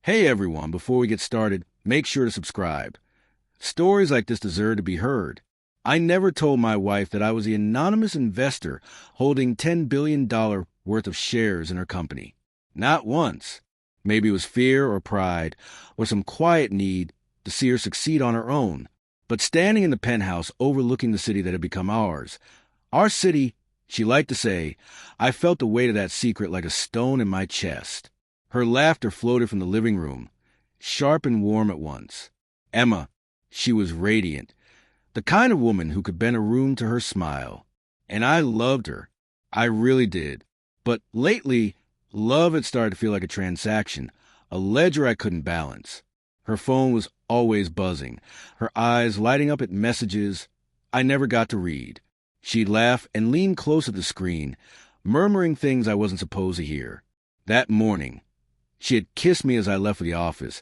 Hey everyone, before we get started, make sure to subscribe. Stories like this deserve to be heard. I never told my wife that I was the anonymous investor holding $10 billion worth of shares in her company. Not once. Maybe it was fear or pride or some quiet need to see her succeed on her own. But standing in the penthouse overlooking the city that had become ours, our city, she liked to say, I felt the weight of that secret like a stone in my chest. Her laughter floated from the living room, sharp and warm at once. Emma, she was radiant, the kind of woman who could bend a room to her smile. And I loved her. I really did. But lately, love had started to feel like a transaction, a ledger I couldn't balance. Her phone was always buzzing, her eyes lighting up at messages I never got to read. She'd laugh and lean close to the screen, murmuring things I wasn't supposed to hear. That morning, she had kissed me as I left for the office,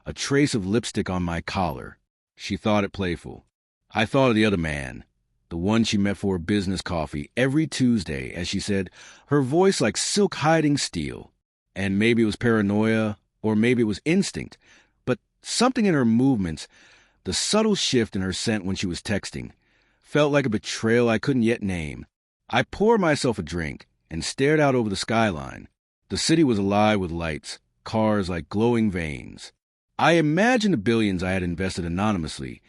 a trace of lipstick on my collar. She thought it playful. I thought of the other man, the one she met for a business coffee every Tuesday, as she said, her voice like silk hiding steel. And maybe it was paranoia, or maybe it was instinct, but something in her movements, the subtle shift in her scent when she was texting, felt like a betrayal I couldn't yet name. I poured myself a drink and stared out over the skyline. The city was alive with lights, cars like glowing veins. I imagined the billions I had invested anonymously,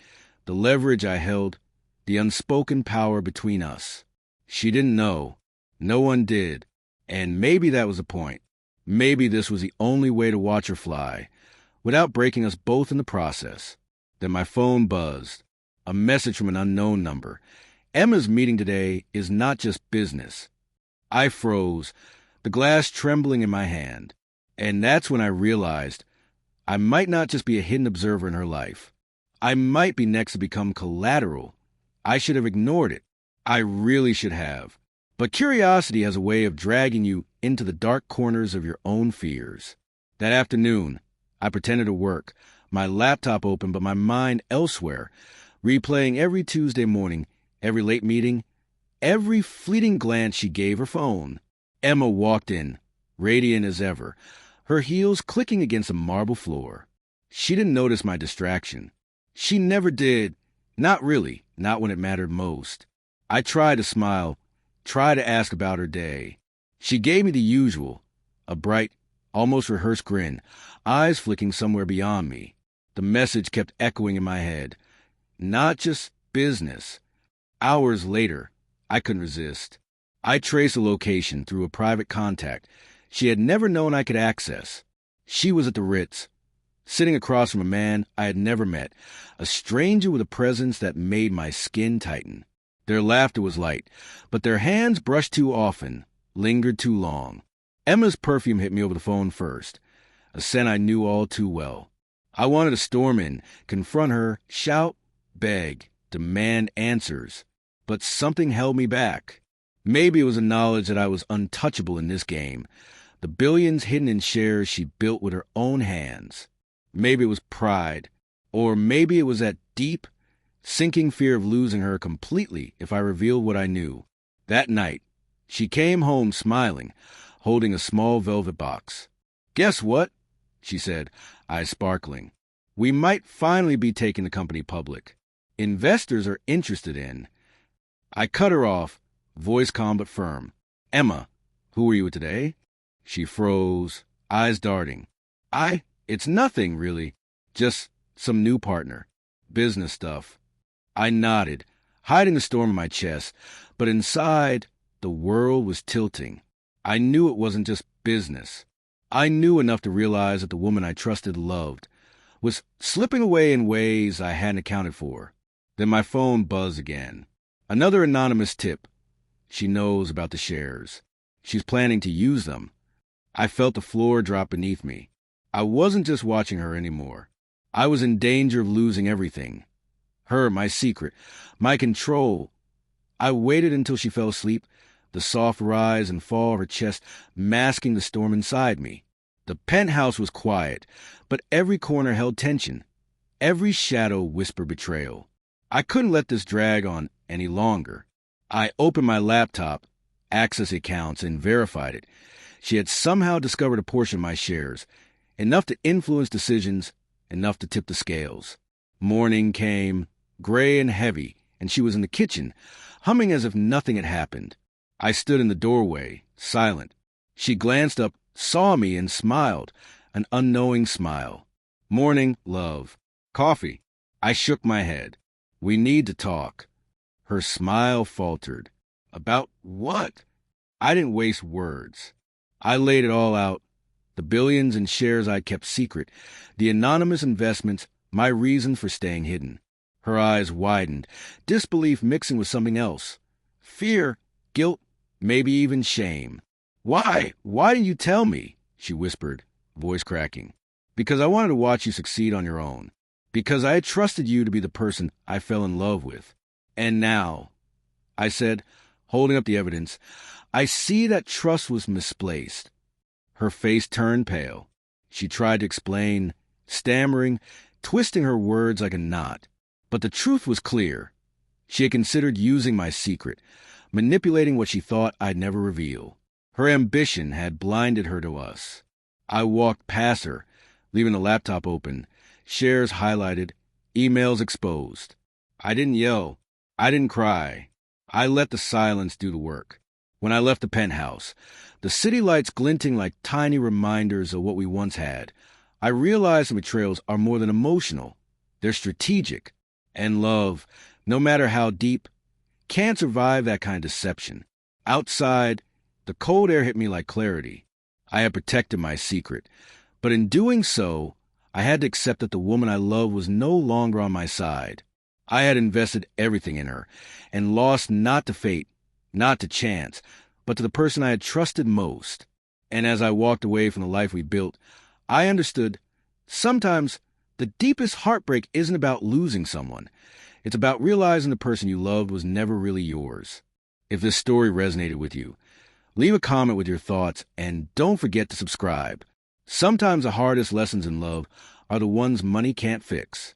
the leverage I held, the unspoken power between us. She didn't know. No one did. And maybe that was the point. Maybe this was the only way to watch her fly, without breaking us both in the process. Then my phone buzzed. A message from an unknown number. Emma's meeting today is not just business. I froze, the glass trembling in my hand. And that's when I realized I might not just be a hidden observer in her life. I might be next to become collateral. I should have ignored it. I really should have. But curiosity has a way of dragging you into the dark corners of your own fears. That afternoon, I pretended to work, my laptop open but my mind elsewhere, replaying every Tuesday morning, every late meeting, every fleeting glance she gave her phone. Emma walked in, radiant as ever, her heels clicking against the marble floor. She didn't notice my distraction. She never did. Not really, not when it mattered most. I tried to smile, tried to ask about her day. She gave me the usual, a bright, almost rehearsed grin, eyes flicking somewhere beyond me. The message kept echoing in my head. Not just business. Hours later, I couldn't resist. I traced a location through a private contact she had never known I could access. She was at the Ritz, sitting across from a man I had never met, a stranger with a presence that made my skin tighten. Their laughter was light, but their hands brushed too often, lingered too long. Emma's perfume hit me over the phone first, a scent I knew all too well. I wanted to storm in, confront her, shout, beg, demand answers, but something held me back. Maybe it was the knowledge that I was untouchable in this game, the billions hidden in shares she built with her own hands. Maybe it was pride, or maybe it was that deep, sinking fear of losing her completely if I revealed what I knew. That night, she came home smiling, holding a small velvet box. "Guess what?" she said, eyes sparkling. "We might finally be taking the company public. Investors are interested in—" I cut her off, voice calm but firm. "Emma, who are you with today?" She froze, eyes darting. It's nothing, really. Just some new partner. Business stuff." I nodded, hiding the storm in my chest, but inside, the world was tilting. I knew it wasn't just business. I knew enough to realize that the woman I trusted loved was slipping away in ways I hadn't accounted for. Then my phone buzzed again. Another anonymous tip. She knows about the shares. She's planning to use them. I felt the floor drop beneath me. I wasn't just watching her anymore. I was in danger of losing everything. Her, my secret, my control. I waited until she fell asleep, the soft rise and fall of her chest masking the storm inside me. The penthouse was quiet, but every corner held tension. Every shadow whispered betrayal. I couldn't let this drag on any longer. I opened my laptop, accessed accounts, and verified it. She had somehow discovered a portion of my shares, enough to influence decisions, enough to tip the scales. Morning came, gray and heavy, and she was in the kitchen, humming as if nothing had happened. I stood in the doorway, silent. She glanced up, saw me, and smiled, an unknowing smile. Morning, love. Coffee. I shook my head. We need to talk. Her smile faltered. About what? I didn't waste words. I laid it all out. The billions in shares I kept secret, the anonymous investments, my reason for staying hidden. Her eyes widened, disbelief mixing with something else. Fear, guilt, maybe even shame. Why? Why didn't you tell me? She whispered, voice cracking. Because I wanted to watch you succeed on your own. Because I had trusted you to be the person I fell in love with. And now, I said, holding up the evidence, I see that trust was misplaced. Her face turned pale. She tried to explain, stammering, twisting her words like a knot. But the truth was clear. She had considered using my secret, manipulating what she thought I'd never reveal. Her ambition had blinded her to us. I walked past her, leaving the laptop open, shares highlighted, emails exposed. I didn't yell. I didn't cry. I let the silence do the work. When I left the penthouse, the city lights glinting like tiny reminders of what we once had, I realized the betrayals are more than emotional. They're strategic. And love, no matter how deep, can't survive that kind of deception. Outside, the cold air hit me like clarity. I had protected my secret, but in doing so, I had to accept that the woman I loved was no longer on my side. I had invested everything in her, and lost not to fate, not to chance, but to the person I had trusted most. And as I walked away from the life we built, I understood, sometimes the deepest heartbreak isn't about losing someone. It's about realizing the person you loved was never really yours. If this story resonated with you, leave a comment with your thoughts, and don't forget to subscribe. Sometimes the hardest lessons in love are the ones money can't fix.